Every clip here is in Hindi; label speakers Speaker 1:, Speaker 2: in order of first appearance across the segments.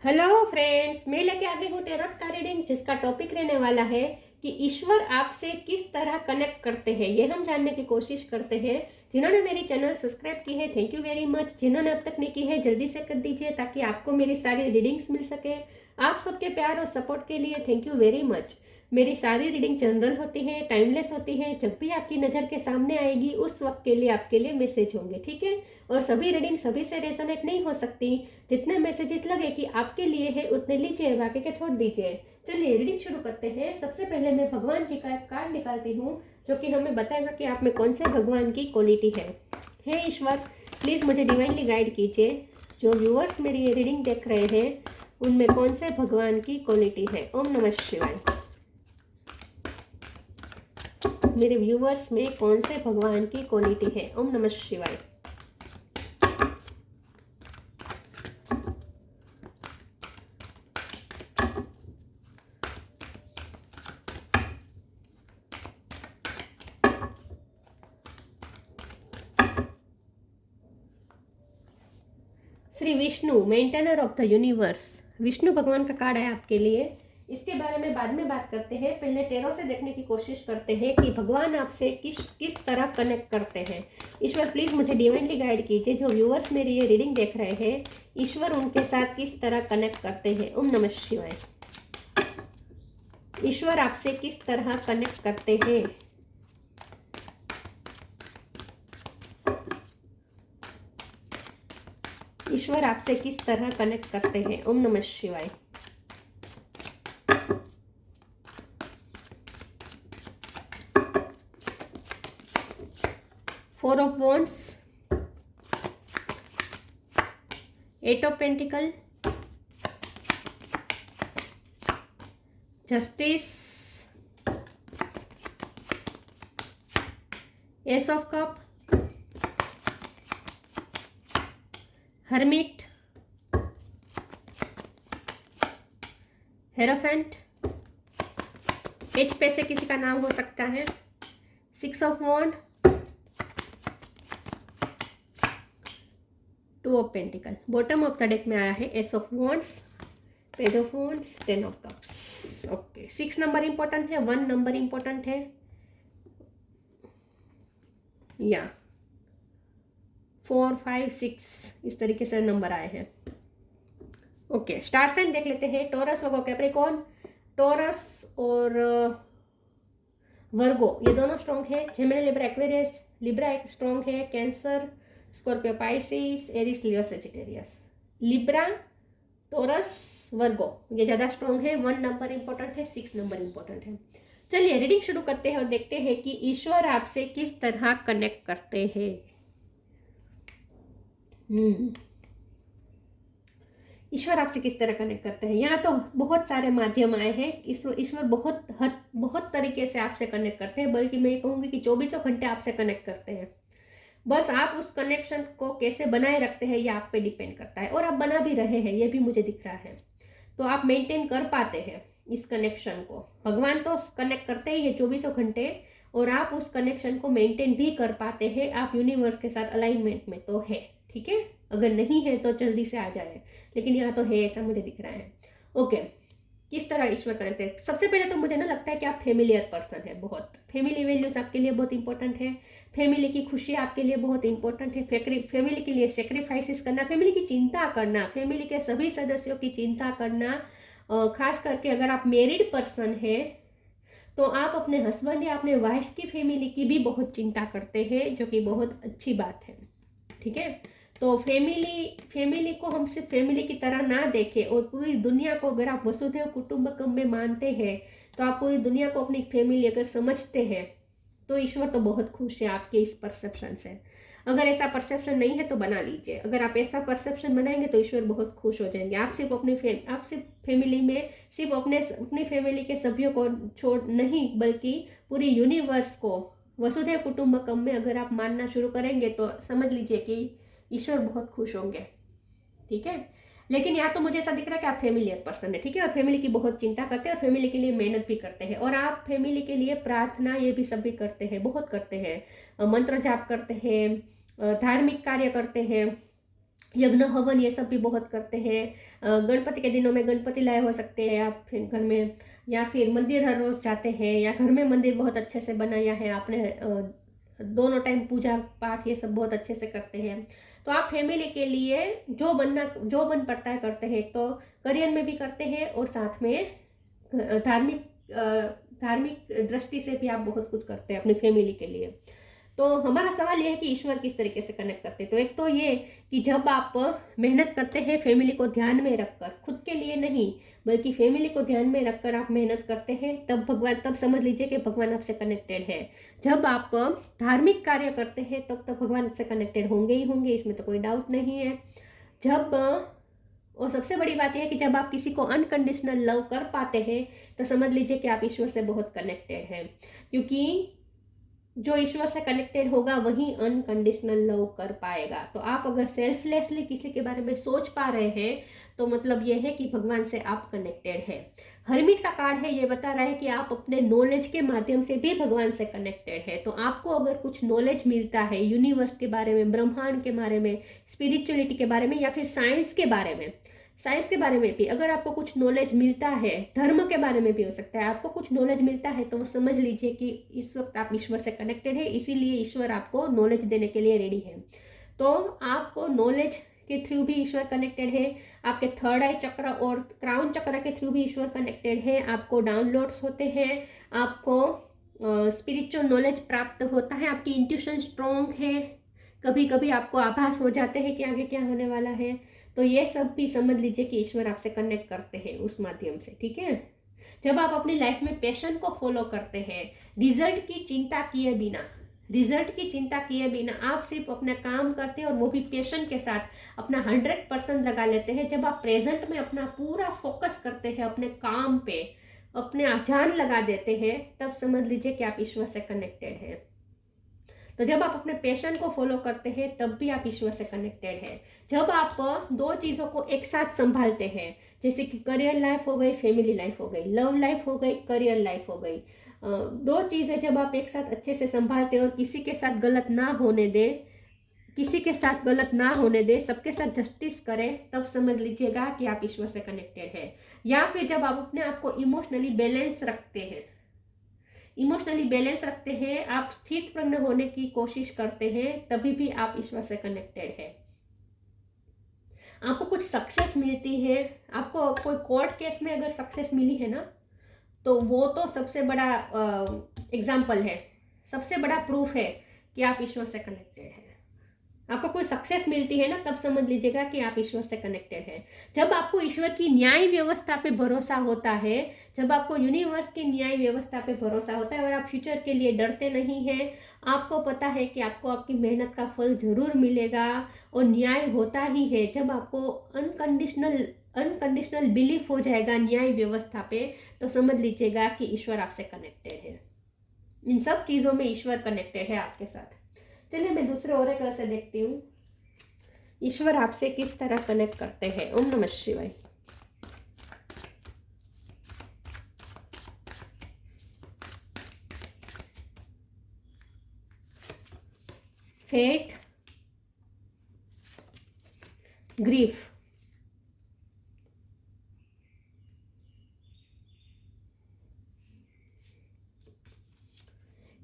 Speaker 1: हेलो फ्रेंड्स, मैं लेके आ गई हूँ टेरोट का रीडिंग, जिसका टॉपिक रहने वाला है कि ईश्वर आपसे किस तरह कनेक्ट करते हैं। ये हम जानने की कोशिश करते हैं। जिन्होंने मेरी चैनल सब्सक्राइब की है, थैंक यू वेरी मच। जिन्होंने अब तक नहीं की है, जल्दी से कर दीजिए ताकि आपको मेरी सारी रीडिंग्स मिल सके। आप सबके प्यार और सपोर्ट के लिए थैंक यू वेरी मच। मेरी सारी रीडिंग जनरल होती है, टाइमलेस होती है। जब भी आपकी नज़र के सामने आएगी उस वक्त के लिए आपके लिए मैसेज होंगे, ठीक है। और सभी रीडिंग सभी से रेजोनेट नहीं हो सकती। जितने मैसेजेस लगे कि आपके लिए है उतने लीजिए, बाकी के छोड़ दीजिए। चलिए रीडिंग शुरू करते हैं। सबसे पहले मैं भगवान जी का एक कार्ड निकालती हूँ, जो कि हमें बताएगा कि आप में कौन से भगवान की क्वालिटी है। हे ईश्वर, प्लीज़ मुझे डिवाइनली गाइड कीजिए। जो व्यूअर्स मेरी ये रीडिंग देख रहे हैं उनमें कौन से भगवान की क्वालिटी है। ओम नमः शिवाय। मेरे व्यूअर्स में कौन से भगवान की क्वालिटी है। ओम नमः शिवाय। Shri Vishnu, maintainer of the universe. Vishnu भगवान का कार्ड है आपके लिए। इसके बारे में बाद में बात करते हैं। पहले टेरो से देखने की कोशिश करते हैं कि भगवान आपसे किस किस तरह कनेक्ट करते हैं। ईश्वर, प्लीज़ मुझे डिवाइनली गाइड कीजिए। जो व्यूअर्स मेरी ये रीडिंग देख रहे हैं, ईश्वर उनके साथ किस तरह कनेक्ट करते हैं। ओम नमः शिवाय। ईश्वर आपसे किस तरह कनेक्ट करते हैं। ईश्वर आपसे किस तरह कनेक्ट करते हैं। ओम नमः शिवाय। Four of wands, eight of pentacle, justice, ace of cup, hermit, hierophant. H पे से किसी का नाम हो सकता है। Six of wand, two of pentacle. Bottom of the deck में आया है ace of wands, page of wands, ten of cups. Okay, 6 number important है, 1 नंबर इंपॉर्टेंट है, या 4, 5, 6 इस तरीके से नंबर आए हैं। ओके, स्टार साइन देख लेते हैं। टॉरस और कैप्रिकॉर्न। टॉरस और वर्गो ये दोनों स्ट्रॉन्ग है। Gemini, Libra, Aquarius. लिब्रा एक स्ट्रॉन्ग है। कैंसर, स्कॉर्पियो, पाइसिस, एरिस, लियो, सेजिटेरियस। लिब्रा, टॉरस, वर्गो ये ज़्यादा स्ट्रॉन्ग है। 1 नंबर इंपॉर्टेंट है, 6 नंबर इंपॉर्टेंट है। चलिए रीडिंग शुरू करते हैं और देखते हैं कि ईश्वर आपसे किस तरह कनेक्ट करते हैं। ईश्वर आपसे किस तरह कनेक्ट करते हैं। यहाँ तो बहुत सारे माध्यम आए हैं। ईश्वर बहुत तरीके से आपसे कनेक्ट करते हैं, बल्कि मैं कहूँगी कि 24 घंटे आपसे कनेक्ट करते हैं। बस आप उस कनेक्शन को कैसे बनाए रखते हैं ये आप पे डिपेंड करता है, और आप बना भी रहे हैं, ये भी मुझे दिख रहा है। तो आप मेंटेन कर पाते हैं इस कनेक्शन को। भगवान तो कनेक्ट करते ही है 24 घंटे, और आप उस कनेक्शन को मेंटेन भी कर पाते हैं। आप यूनिवर्स के साथ अलाइनमेंट में तो है, ठीक है। अगर नहीं है तो जल्दी से आ जाए, लेकिन यहाँ तो है, ऐसा मुझे दिख रहा है। ओके, किस तरह ईश्वर कनेक्ट है। सबसे पहले तो मुझे ना लगता है कि आप फेमिलियर पर्सन है। बहुत फैमिली वैल्यूज आपके लिए बहुत इंपॉर्टेंट है। फैमिली की खुशी आपके लिए बहुत इंपॉर्टेंट है। फैमिली के लिए सेक्रीफाइसेस करना, फैमिली की चिंता करना, फैमिली के सभी सदस्यों की चिंता करना। खास करके अगर आप मैरिड पर्सन है तो आप अपने हस्बैंड या अपने वाइफ की फैमिली की भी बहुत चिंता करते हैं, जो कि बहुत अच्छी बात है, ठीक है। तो फैमिली को हम सिर्फ फैमिली की तरह ना देखें, और पूरी दुनिया को अगर आप वसुधैव कुटुंबकम में मानते हैं, तो आप पूरी दुनिया को अपनी फैमिली अगर समझते हैं, तो ईश्वर तो बहुत खुश है आपके इस परसेप्शन से। अगर ऐसा परसेप्शन नहीं है तो बना लीजिए। अगर आप ऐसा परसेप्शन बनाएंगे तो ईश्वर बहुत खुश हो जाएंगे। आप सिर्फ फैमिली में सिर्फ अपनी फैमिली के सभ्यों को छोड़ नहीं, बल्कि पूरी यूनिवर्स को वसुधैव कुटुंबकम में अगर आप मानना शुरू करेंगे तो समझ लीजिए कि ईश्वर बहुत खुश होंगे, ठीक है। लेकिन यहाँ तो मुझे ऐसा दिख रहा है कि आप फैमिलियर पर्सन है, ठीक है, और फैमिली की बहुत चिंता करते हैं, और फैमिली के लिए मेहनत भी करते हैं, और आप फैमिली के लिए प्रार्थना ये भी सभी करते हैं, बहुत करते हैं। मंत्र जाप करते हैं, धार्मिक कार्य करते हैं, यज्ञ हवन ये सब भी बहुत करते हैं। गणपति के दिनों में गणपति लाए हो सकते हैं आप फिर घर में, या फिर मंदिर हर रोज़ जाते हैं, या घर में मंदिर बहुत अच्छे से बनाया है आपने, दोनों टाइम पूजा पाठ ये सब बहुत अच्छे से करते हैं। तो आप फैमिली के लिए जो बन पड़ता है करते हैं। तो करियर में भी करते हैं और साथ में धार्मिक दृष्टि से भी आप बहुत कुछ करते हैं अपनी फैमिली के लिए। तो हमारा सवाल यह है कि ईश्वर किस तरीके से कनेक्ट करते हैं। तो एक तो ये कि जब आप मेहनत करते हैं फैमिली को ध्यान में रखकर, खुद के लिए नहीं बल्कि फैमिली को ध्यान में रखकर आप मेहनत करते हैं, तब समझ लीजिए कि भगवान आपसे कनेक्टेड है। जब आप धार्मिक कार्य करते हैं तब भगवान से कनेक्टेड होंगे ही होंगे, इसमें तो कोई डाउट नहीं है। जब और सबसे बड़ी बात यह है कि जब आप किसी को अनकंडीशनल लव कर पाते हैं तो समझ लीजिए कि आप ईश्वर से बहुत कनेक्टेड हैं, क्योंकि जो ईश्वर से कनेक्टेड होगा वही अनकंडीशनल लव कर पाएगा। तो आप अगर सेल्फलेसली किसी के बारे में सोच पा रहे हैं तो मतलब ये है कि भगवान से आप कनेक्टेड है। हरमिट का कार्ड है, ये बता रहा है कि आप अपने नॉलेज के माध्यम से भी भगवान से कनेक्टेड है। तो आपको अगर कुछ नॉलेज मिलता है यूनिवर्स के बारे में, ब्रह्मांड के बारे में, स्पिरिचुअलिटी के बारे में, या फिर साइंस के बारे में भी अगर आपको कुछ नॉलेज मिलता है, धर्म के बारे में भी हो सकता है, आपको कुछ नॉलेज मिलता है, तो वो समझ लीजिए कि इस वक्त आप ईश्वर से कनेक्टेड है। इसीलिए ईश्वर आपको नॉलेज देने के लिए रेडी है। तो आपको नॉलेज के थ्रू भी ईश्वर कनेक्टेड है, आपके थर्ड आई चक्र और क्राउन चक्र के थ्रू भी ईश्वर कनेक्टेड है। आपको डाउनलोड्स होते हैं, आपको स्पिरिचुअल नॉलेज प्राप्त होता है, आपकी इंट्यूशन स्ट्रॉन्ग है, कभी कभी आपको आभास हो जाते हैं कि आगे क्या होने वाला है। तो ये सब भी समझ लीजिए कि ईश्वर आपसे कनेक्ट करते हैं उस माध्यम से, ठीक है। जब आप अपनी लाइफ में पैशन को फॉलो करते हैं, रिजल्ट की चिंता किए बिना आप सिर्फ अपना काम करते हैं और वो भी पैशन के साथ अपना 100% लगा लेते हैं। जब आप प्रेजेंट में अपना पूरा फोकस करते हैं अपने काम पे, अपने जान लगा देते हैं, तब समझ लीजिए कि आप ईश्वर से कनेक्टेड हैं। तो जब आप अपने पैशन को फॉलो करते हैं तब भी आप ईश्वर से कनेक्टेड है। जब आप दो चीज़ों को एक साथ संभालते हैं, जैसे कि करियर लाइफ हो गई, फैमिली लाइफ हो गई, लव लाइफ हो गई, करियर लाइफ हो गई, दो चीज़ें जब आप एक साथ अच्छे से संभालते हैं और किसी के साथ गलत ना होने दे, सबके साथ जस्टिस करें, तब समझ लीजिएगा कि आप ईश्वर से कनेक्टेड है। या फिर जब आप अपने आप को इमोशनली बैलेंस रखते हैं, आप स्थित प्रज्ञ होने की कोशिश करते हैं, तभी भी आप ईश्वर से कनेक्टेड है। आपको कुछ सक्सेस मिलती है, आपको कोई कोर्ट केस में अगर सक्सेस मिली है ना, तो वो तो सबसे बड़ा एग्जाम्पल है, सबसे बड़ा प्रूफ है कि आप ईश्वर से कनेक्टेड है। आपको कोई सक्सेस मिलती है ना, तब समझ लीजिएगा कि आप ईश्वर से कनेक्टेड है। जब आपको ईश्वर की न्याय व्यवस्था पे भरोसा होता है, जब आपको यूनिवर्स की न्याय व्यवस्था पे भरोसा होता है और आप फ्यूचर के लिए डरते नहीं हैं, आपको पता है कि आपको आपकी मेहनत का फल जरूर मिलेगा और न्याय होता ही है। जब आपको अनकंडीशनल बिलीफ हो जाएगा न्याय व्यवस्था पे, तो समझ लीजिएगा कि ईश्वर आपसे कनेक्टेड है। इन सब चीज़ों में ईश्वर कनेक्टेड है आपके साथ। चलिए मैं दूसरे ओरेकल से देखती हूँ, ईश्वर आपसे किस तरह कनेक्ट करते हैं। ओम नमः शिवाय। Faith, grief,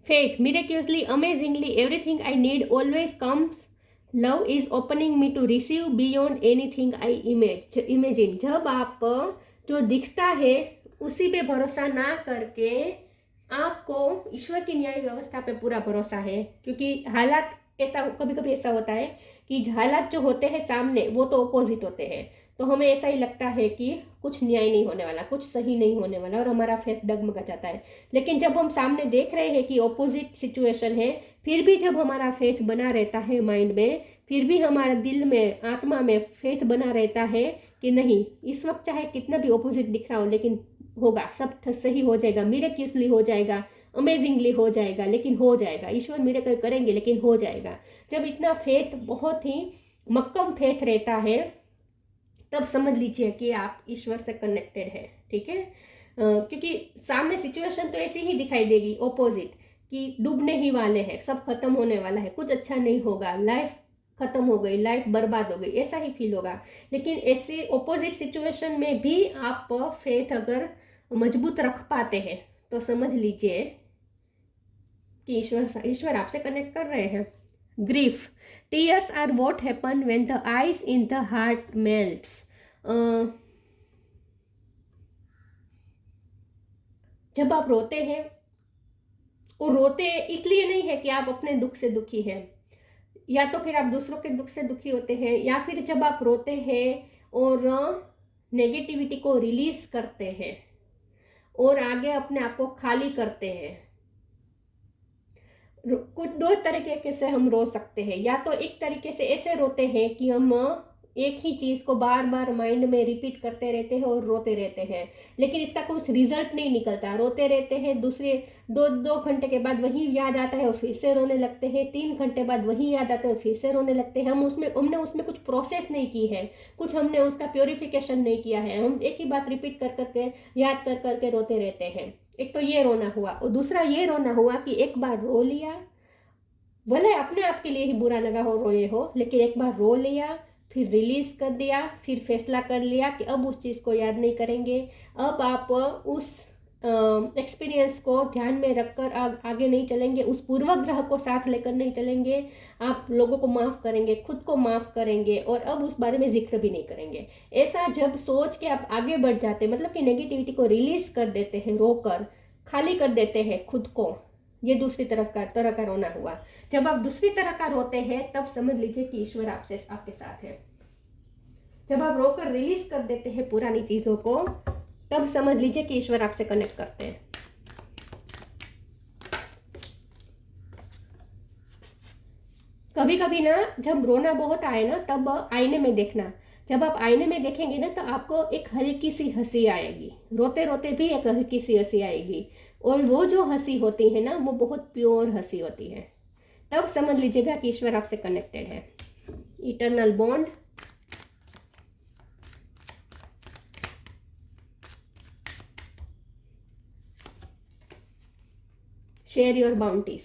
Speaker 1: faith, miraculously, amazingly, everything I need always comes. Love is opening me to receive beyond anything I imagine. जब आप जो दिखता है उसी पे भरोसा ना करके आपको ईश्वर की न्याय व्यवस्था पे पूरा भरोसा है, क्योंकि हालात ऐसा कभी कभी ऐसा होता है कि हालात जो होते हैं सामने वो तो अपोजिट होते हैं, तो हमें ऐसा ही लगता है कि कुछ न्याय नहीं होने वाला, कुछ सही नहीं होने वाला, और हमारा फेथ डगमगा जाता है। लेकिन जब हम सामने देख रहे हैं कि ऑपोजिट सिचुएशन है, फिर भी जब हमारा फेथ बना रहता है माइंड में, फिर भी हमारा दिल में, आत्मा में फेथ बना रहता है कि नहीं, इस वक्त चाहे कितना भी ऑपोजिट दिख रहा हो लेकिन होगा, सब सही हो जाएगा, मिरेक्युलसली हो जाएगा, अमेजिंगली हो जाएगा, लेकिन हो जाएगा, ईश्वर मिरेकल करेंगे लेकिन हो जाएगा। जब इतना फेथ, बहुत ही मक्कम फेथ रहता है, तब समझ लीजिए कि आप ईश्वर से कनेक्टेड है, ठीक है। क्योंकि सामने सिचुएशन तो ऐसी ही दिखाई देगी ऑपोजिट, कि डूबने ही वाले हैं, सब खत्म होने वाला है, कुछ अच्छा नहीं होगा, लाइफ खत्म हो गई, लाइफ बर्बाद हो गई, ऐसा ही फील होगा। लेकिन ऐसे ऑपोजिट सिचुएशन में भी आप फेथ अगर मजबूत रख पाते हैं तो समझ लीजिए कि ईश्वर आपसे कनेक्ट कर रहे हैं। Grief, tears are what happen when the eyes in the heart melts. जब आप रोते हैं, वो रोते इसलिए नहीं है कि आप अपने दुख से दुखी हैं, या तो फिर आप दूसरों के दुख से दुखी होते हैं, या फिर जब आप रोते हैं और नेगेटिविटी को रिलीज करते हैं और आगे अपने आप को खाली करते हैं। कुछ दो तरीके से हम रो सकते हैं। या तो एक तरीके से ऐसे रोते हैं कि हम एक ही चीज को बार बार माइंड में रिपीट करते रहते हैं और रोते रहते हैं, लेकिन इसका कुछ रिजल्ट नहीं निकलता। रोते रहते हैं, दूसरे दो घंटे के बाद वही याद आता है और फिर से रोने लगते हैं, 3 घंटे बाद वही याद आता है और फिर से रोने लगते हैं। हमने उसमें कुछ प्रोसेस नहीं की है, कुछ हमने उसका प्योरिफिकेशन नहीं किया है। हम एक ही बात रिपीट कर करके याद कर करके रोते रहते हैं। एक तो ये रोना हुआ, और दूसरा ये रोना हुआ कि एक बार रो लिया, भले अपने आप के लिए ही बुरा लगा हो, रोए हो, लेकिन एक बार रो लिया, फिर रिलीज कर दिया, फिर फैसला कर लिया कि अब उस चीज़ को याद नहीं करेंगे। अब आप उस एक्सपीरियंस को ध्यान में रखकर आगे नहीं चलेंगे, उस पूर्वाग्रह को साथ लेकर नहीं चलेंगे। आप लोगों को माफ़ करेंगे, खुद को माफ़ करेंगे, और अब उस बारे में जिक्र भी नहीं करेंगे। ऐसा जब सोच के आप आगे बढ़ जाते, मतलब कि नेगेटिविटी को रिलीज कर देते हैं, रोकर खाली कर देते हैं खुद को, ये दूसरी तरह का रोना हुआ। जब आप दूसरी तरह का रोते हैं तब समझ लीजिए कि ईश्वर आपके साथ है। जब आप रोकर रिलीज कर देते हैं पुरानी चीजों को, तब समझ लीजिए कि ईश्वर आपसे कनेक्ट करते हैं। कभी कभी ना जब रोना बहुत आए ना, तब आईने में देखना। जब आप आईने में देखेंगे ना तो आपको एक हल्की सी हंसी आएगी, रोते रोते भी एक हल्की सी हंसी आएगी, और वो जो हंसी होती है ना, वो बहुत प्योर हंसी होती है। तब समझ लीजिएगा कि ईश्वर आपसे कनेक्टेड है। Eternal bond, share your bounties.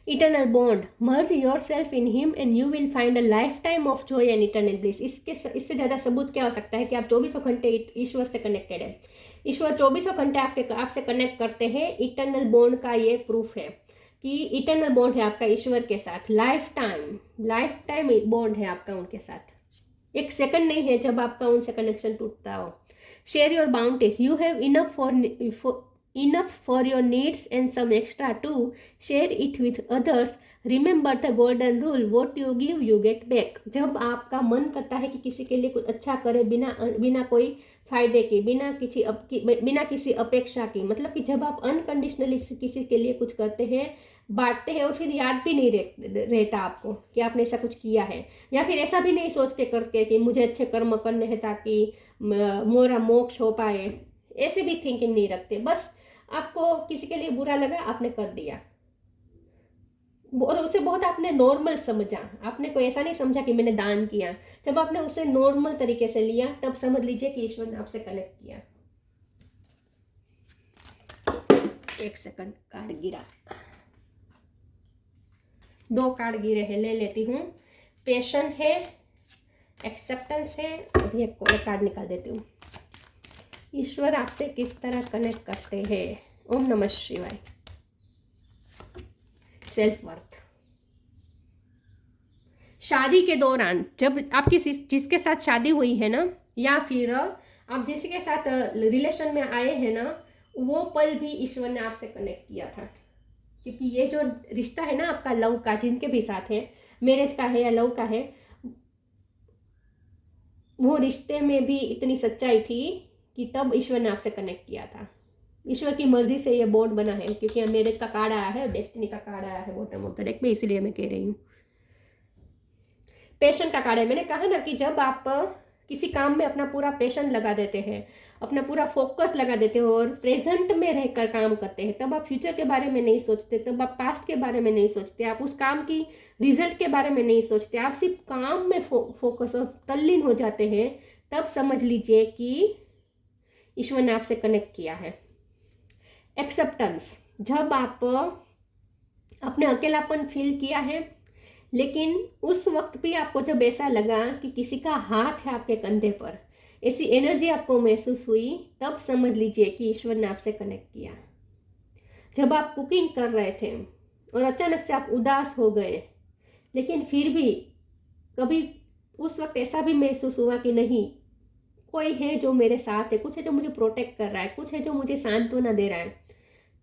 Speaker 1: Eternal bond, merge your self in him and you will find a life time of Joy and eternal bliss. इससे ज़्यादा सबूत क्या हो सकता है कि आप 24 घंटे ईश्वर से कनेक्टेड है। ईश्वर 24 घंटे आपसे कनेक्ट करते हैं। इटर्नल बॉन्ड का ये प्रूफ है कि इटर्नल बॉन्ड है आपका ईश्वर के साथ। लाइफ टाइम बॉन्ड है आपका उनके साथ। एक सेकंड नहीं है जब आपका उनसे कनेक्शन टूटता हो। Share your bounties, you have enough for your needs and some extra too. Share it with others. Remember the golden rule, what you give you get back. जब आपका मन करता है कि किसी के लिए कुछ अच्छा करे बिना कोई फायदे के, बिना किसी अपेक्षा की, मतलब कि जब आप अनकंडीशनली किसी के लिए कुछ करते हैं, बांटते हैं, और फिर याद भी नहीं रहता आपको कि आपने ऐसा कुछ किया है, या फिर ऐसा भी नहीं सोच के करके कि मुझे अच्छे कर्म करने हैं ताकि मोरा मोक्ष हो पाए, ऐसे भी थिंकिंग नहीं रखते। बस आपको किसी के लिए बुरा लगा, आपने कर दिया, और उसे बहुत आपने नॉर्मल समझा। आपने कोई ऐसा नहीं समझा कि मैंने दान किया। जब आपने उसे नॉर्मल तरीके से लिया, तब समझ लीजिए कि ईश्वर ने आपसे कनेक्ट किया। एक सेकंड, कार्ड गिरा, 2 कार्ड गिरे हैं, ले लेती हूँ। पेशन है, एक्सेप्टेंस है, अभी एक कार्ड निकाल देती हूँ। ईश्वर आपसे किस तरह कनेक्ट करते हैं। ओम नमः शिवाय। सेल्फ वर्थ, शादी के दौरान जब आपकी जिसके साथ शादी हुई है ना, या फिर आप जिसके साथ रिलेशन में आए हैं ना, वो पल भी ईश्वर ने आपसे कनेक्ट किया था। क्योंकि ये जो रिश्ता है ना आपका लव का, जिनके भी साथ है, मैरिज का है या लव का है, वो रिश्ते में भी इतनी सच्चाई थी कि तब ईश्वर ने आपसे कनेक्ट किया था। ईश्वर की मर्जी से ये बॉन्ड बना है, क्योंकि मैरिज का कार्ड आया है और डेस्टिनी का कार्ड आया है बॉटम ऑफ द डेक में, इसलिए मैं कह रही हूँ। पैशन का कार्ड है। मैंने कहा ना कि जब आप किसी काम में अपना पूरा पैशन लगा देते हैं, अपना पूरा फोकस लगा देते हो और प्रेजेंट में रहकर काम करते हैं, तब आप फ्यूचर के बारे में नहीं सोचते, तब आप पास्ट के बारे में नहीं सोचते, आप उस काम की रिजल्ट के बारे में नहीं सोचते, आप सिर्फ काम में फोकस और तल्लीन हो जाते हैं। तब समझ लीजिए कि ईश्वर ने आपसे कनेक्ट किया है। एक्सेप्टेंस, जब आप अपने अकेलापन फील किया है, लेकिन उस वक्त भी आपको जब ऐसा लगा कि किसी का हाथ है आपके कंधे पर, ऐसी एनर्जी आपको महसूस हुई, तब समझ लीजिए कि ईश्वर ने आपसे कनेक्ट किया। जब आप कुकिंग कर रहे थे और अचानक से आप उदास हो गए, लेकिन फिर भी कभी उस वक्त ऐसा भी महसूस हुआ कि नहीं, कोई है जो मेरे साथ है, कुछ है जो मुझे प्रोटेक्ट कर रहा है, कुछ है जो मुझे सांत्वना दे रहा है,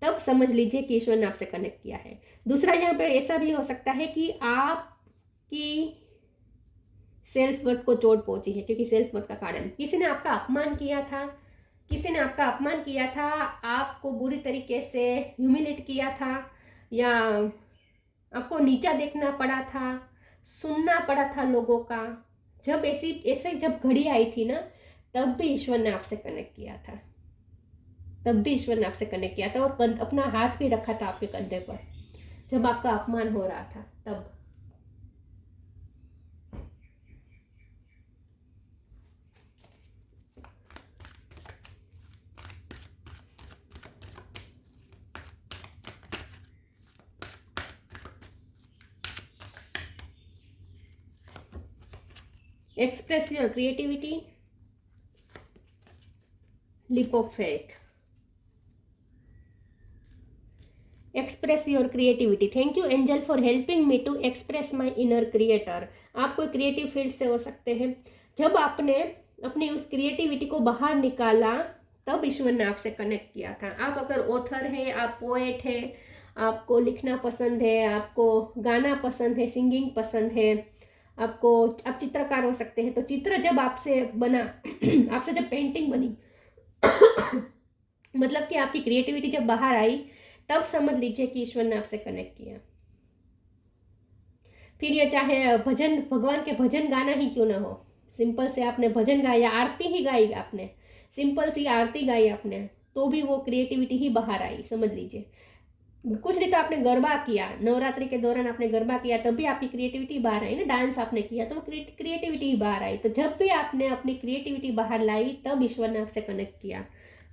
Speaker 1: तब समझ लीजिए कि ईश्वर ने आपसे कनेक्ट किया है। दूसरा, यहाँ पे ऐसा भी हो सकता है कि आपकी सेल्फ वर्थ को चोट पहुंची है, क्योंकि सेल्फ वर्थ का कारण किसी ने आपका अपमान किया था, किसी ने आपका अपमान किया था, आपको बुरी तरीके से ह्यूमिलेट किया था, या आपको नीचा देखना पड़ा था, सुनना पड़ा था लोगों का। जब ऐसे जब घड़ी आई थी ना, तब भी ईश्वर ने आपसे कनेक्ट किया था, तब भी ईश्वर ने आपसे कनेक्ट किया था, और अपना हाथ भी रखा था आपके कंधे पर जब आपका अपमान हो रहा था। तब express your creativity, leap of faith. Express your creativity. Thank you angel for helping me to express my inner creator. आप कोई क्रिएटिव फील्ड से हो सकते हैं। जब आपने अपनी उस क्रिएटिविटी को बाहर निकाला, तब ईश्वर ने आपसे कनेक्ट किया था। आप अगर ऑथर है, आप पोएट है, आपको लिखना पसंद है, आपको गाना पसंद है, सिंगिंग पसंद है, आप चित्रकार हो सकते हैं, तो चित्र जब आपसे बना आपसे जब पेंटिंग बनी मतलब कि आपकी क्रिएटिविटी जब बाहर आई, तब समझ लीजिए कि ईश्वर ने आपसे कनेक्ट किया। फिर ये चाहे भजन, भगवान के भजन गाना ही क्यों ना हो, सिंपल से आपने भजन गाया, आरती ही गाई आपने, सिंपल सी आरती गाई आपने, तो भी वो क्रिएटिविटी ही बाहर आई, समझ लीजिए। कुछ नहीं तो आपने गरबा किया, नवरात्रि के दौरान आपने गरबा किया, तब भी आपकी क्रिएटिविटी बाहर आई ना। डांस आपने किया तो क्रिएटिविटी ही बाहर आई। तो जब भी आपने अपनी क्रिएटिविटी बाहर लाई, तब ईश्वर ने आपसे कनेक्ट किया।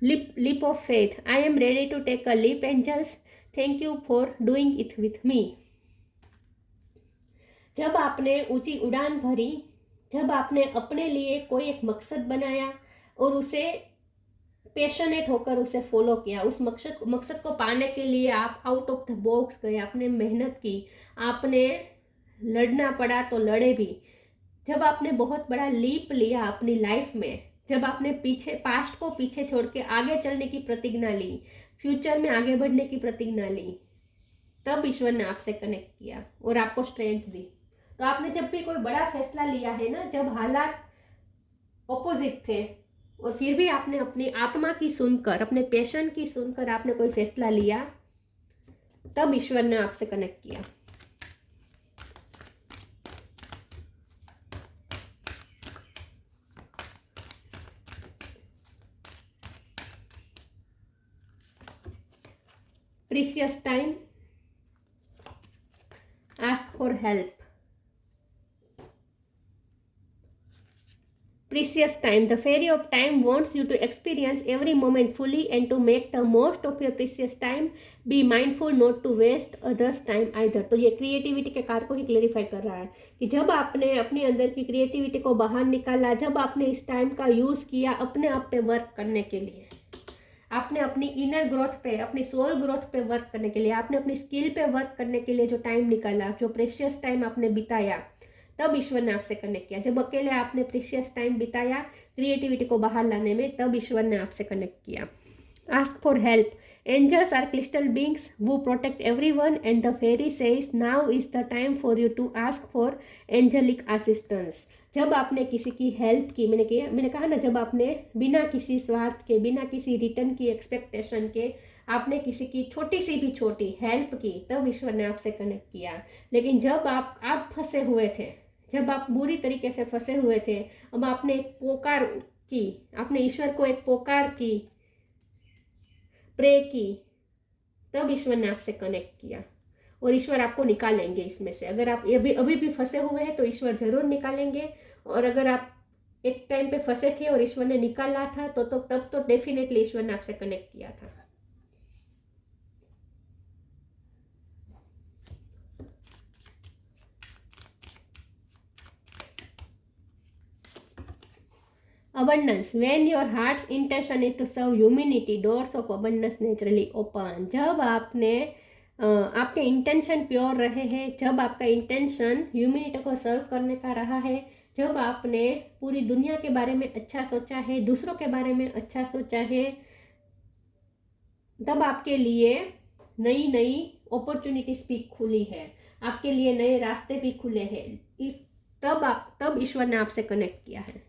Speaker 1: leap of faith. I am ready to take a leap, angels. Thank you for doing it with me. जब आपने ऊंची उड़ान भरी, जब आपने अपने लिए कोई एक मकसद बनाया और उसे पैशनेट होकर उसे फॉलो किया, उस मकसद को पाने के लिए आप आउट ऑफ द बॉक्स गए, आपने मेहनत की, आपने लड़ना पड़ा तो लड़े भी। जब आपने बहुत बड़ा लीप लिया अपनी लाइफ में, जब आपने पास्ट को पीछे छोड़ के आगे चलने की प्रतिज्ञा ली, फ्यूचर में आगे बढ़ने की प्रतिज्ञा ली, तब ईश्वर ने आपसे कनेक्ट किया और आपको स्ट्रेंथ दी। तो आपने जब भी कोई बड़ा फैसला लिया है ना, जब हालात ऑपोजिट थे और फिर भी आपने अपनी आत्मा की सुनकर, अपने पैशन की सुनकर आपने कोई फैसला लिया, तब ईश्वर ने आपसे कनेक्ट किया। Precious time, ask for help. Precious time, the fairy of time wants you to experience every moment fully and to make the most of your precious time. Be mindful not to waste others time either. तो ये क्रिएटिविटी के कार को ही क्लेरिफाई कर रहा है कि जब आपने अपने अंदर की क्रिएटिविटी को बाहर निकाला, जब आपने इस टाइम का यूज किया अपने आप पे वर्क करने के लिए, आपने अपनी इनर ग्रोथ पे, अपनी सोल ग्रोथ पे वर्क करने के लिए, आपने अपनी स्किल पे वर्क करने के लिए जो टाइम निकाला, जो प्रेशियस टाइम आपने बिताया, तब ईश्वर ने आपसे कनेक्ट किया। जब अकेले आपने प्रेशियस टाइम बिताया क्रिएटिविटी को बाहर लाने में, तब ईश्वर ने आपसे कनेक्ट किया। Ask for help. Angels are crystal beings who protect everyone and the fairy says now is the time for you to ask for angelic assistance. जब आपने किसी की हेल्प की, मैंने कहा ना, जब आपने बिना किसी स्वार्थ के, बिना किसी रिटर्न की एक्सपेक्टेशन के, आपने किसी की छोटी सी भी छोटी हेल्प की, तब ईश्वर ने आपसे कनेक्ट किया। लेकिन जब आप फंसे हुए थे, जब आप बुरी तरीके से फंसे हुए थे, अब आपने एक पोकार की, आपने ईश्वर को एक पोकार की, प्रे की, तब ईश्वर ने आपसे कनेक्ट किया और ईश्वर आपको निकालेंगे इसमें से। अगर आप अभी भी फंसे हुए हैं तो ईश्वर जरूर निकालेंगे, और अगर आप एक टाइम पे फंसे थे और ईश्वर ने निकाला था तो तब तो डेफिनेटली ईश्वर ने आपसे कनेक्ट किया था। Abundance, when your heart's intention is to serve humanity, doors of abundance naturally open. जब आपने आपके इंटेंशन प्योर रहे हैं, जब आपका इंटेंशन ह्यूमैनिटी को सर्व करने का रहा है, जब आपने पूरी दुनिया के बारे में अच्छा सोचा है, दूसरों के बारे में अच्छा सोचा है, तब आपके लिए नई नई अपॉर्चुनिटीज भी खुली है, आपके लिए नए रास्ते भी खुले हैं। तब ईश्वर ने आपसे कनेक्ट किया है।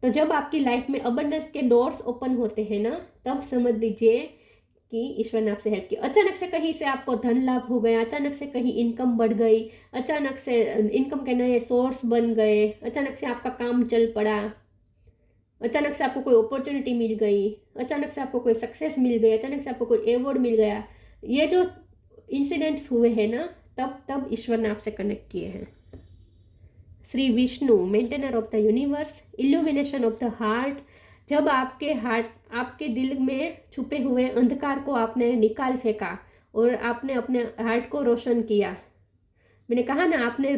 Speaker 1: तो जब आपकी लाइफ में अबंडेंस के डोर्स ओपन होते हैं ना, तब समझ लीजिए कि ईश्वर ने आपसे हेल्प की। अचानक से कहीं से आपको धन लाभ हो गया, अचानक से कहीं इनकम बढ़ गई, अचानक से इनकम के नए सोर्स बन गए, अचानक से आपका काम चल पड़ा, अचानक से आपको कोई अपॉर्चुनिटी मिल गई, अचानक से आपको कोई सक्सेस मिल गई, अचानक से आपको कोई अवार्ड मिल गया। ये जो इंसिडेंट्स हुए हैं ना, तब ईश्वर ने आपसे कनेक्ट किए हैं। Shri Vishnu, maintainer of the universe, illumination of the heart. जब आपके दिल में छुपे हुए अंधकार को आपने निकाल फेंका और आपने अपने हार्ट को रोशन किया। मैंने कहा ना, आपने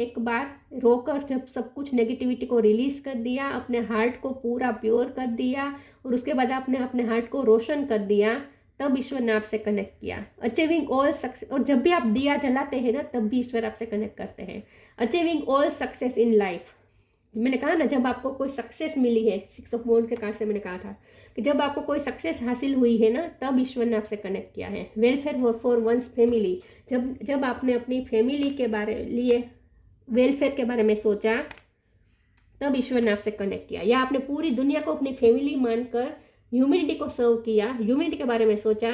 Speaker 1: एक बार रोकर जब सब कुछ नेगेटिविटी को रिलीज कर दिया, अपने हार्ट को पूरा प्योर कर दिया, और उसके बाद आपने अपने हार्ट को रोशन कर दिया, तब ईश्वर ने आपसे कनेक्ट किया। अचीविंग ऑल सक्सेस, और जब भी आप दिया जलाते हैं ना, तब भी ईश्वर आपसे कनेक्ट करते हैं। Achieving all success in life, मैंने कहा ना, जब आपको कोई सक्सेस मिली है, 6 ऑफ वांड के कार्ड से मैंने कहा था कि जब आपको कोई सक्सेस हासिल हुई है ना, तब ईश्वर ने आपसे कनेक्ट किया है। वेलफेयर फॉर वंस फैमिली, जब आपने अपनी फैमिली के लिए वेलफेयर के बारे में सोचा, तब ईश्वर ने आपसे कनेक्ट किया। या आपने पूरी दुनिया को अपनी फैमिली मानकर ह्यूमैनिटी को सर्व किया, ह्यूमैनिटी के बारे में सोचा,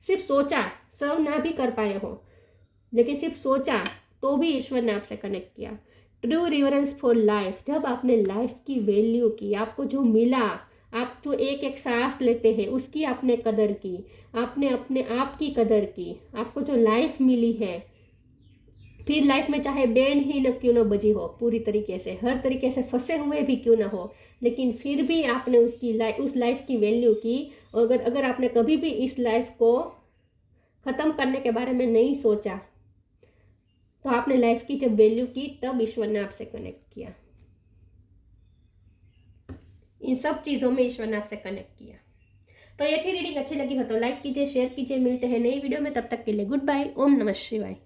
Speaker 1: सिर्फ सोचा, सर्व ना भी कर पाए हो, लेकिन सिर्फ सोचा, तो भी ईश्वर ने आपसे कनेक्ट किया। ट्रू रिवरेंस फॉर लाइफ, जब आपने लाइफ की वैल्यू की, आपको जो मिला, आप जो एक एक सांस लेते हैं उसकी आपने कदर की, आपने अपने आप की कदर की, आपको जो लाइफ मिली है, फिर लाइफ में चाहे बैंड ही न क्यों ना बजी हो, पूरी तरीके से, हर तरीके से फंसे हुए भी क्यों ना हो, लेकिन फिर भी आपने उस लाइफ की वैल्यू की। अगर आपने कभी भी इस लाइफ को ख़त्म करने के बारे में नहीं सोचा, तो आपने लाइफ की जब वैल्यू की, तब ईश्वर ने आपसे कनेक्ट किया। इन सब चीज़ों में ईश्वर ने आपसे कनेक्ट किया। तो ये थी रीडिंग। अच्छी लगी हो तो लाइक कीजिए, शेयर कीजिए। मिलते हैं नई वीडियो में, तब तक के लिए गुड बाय। ओम नमः शिवाय।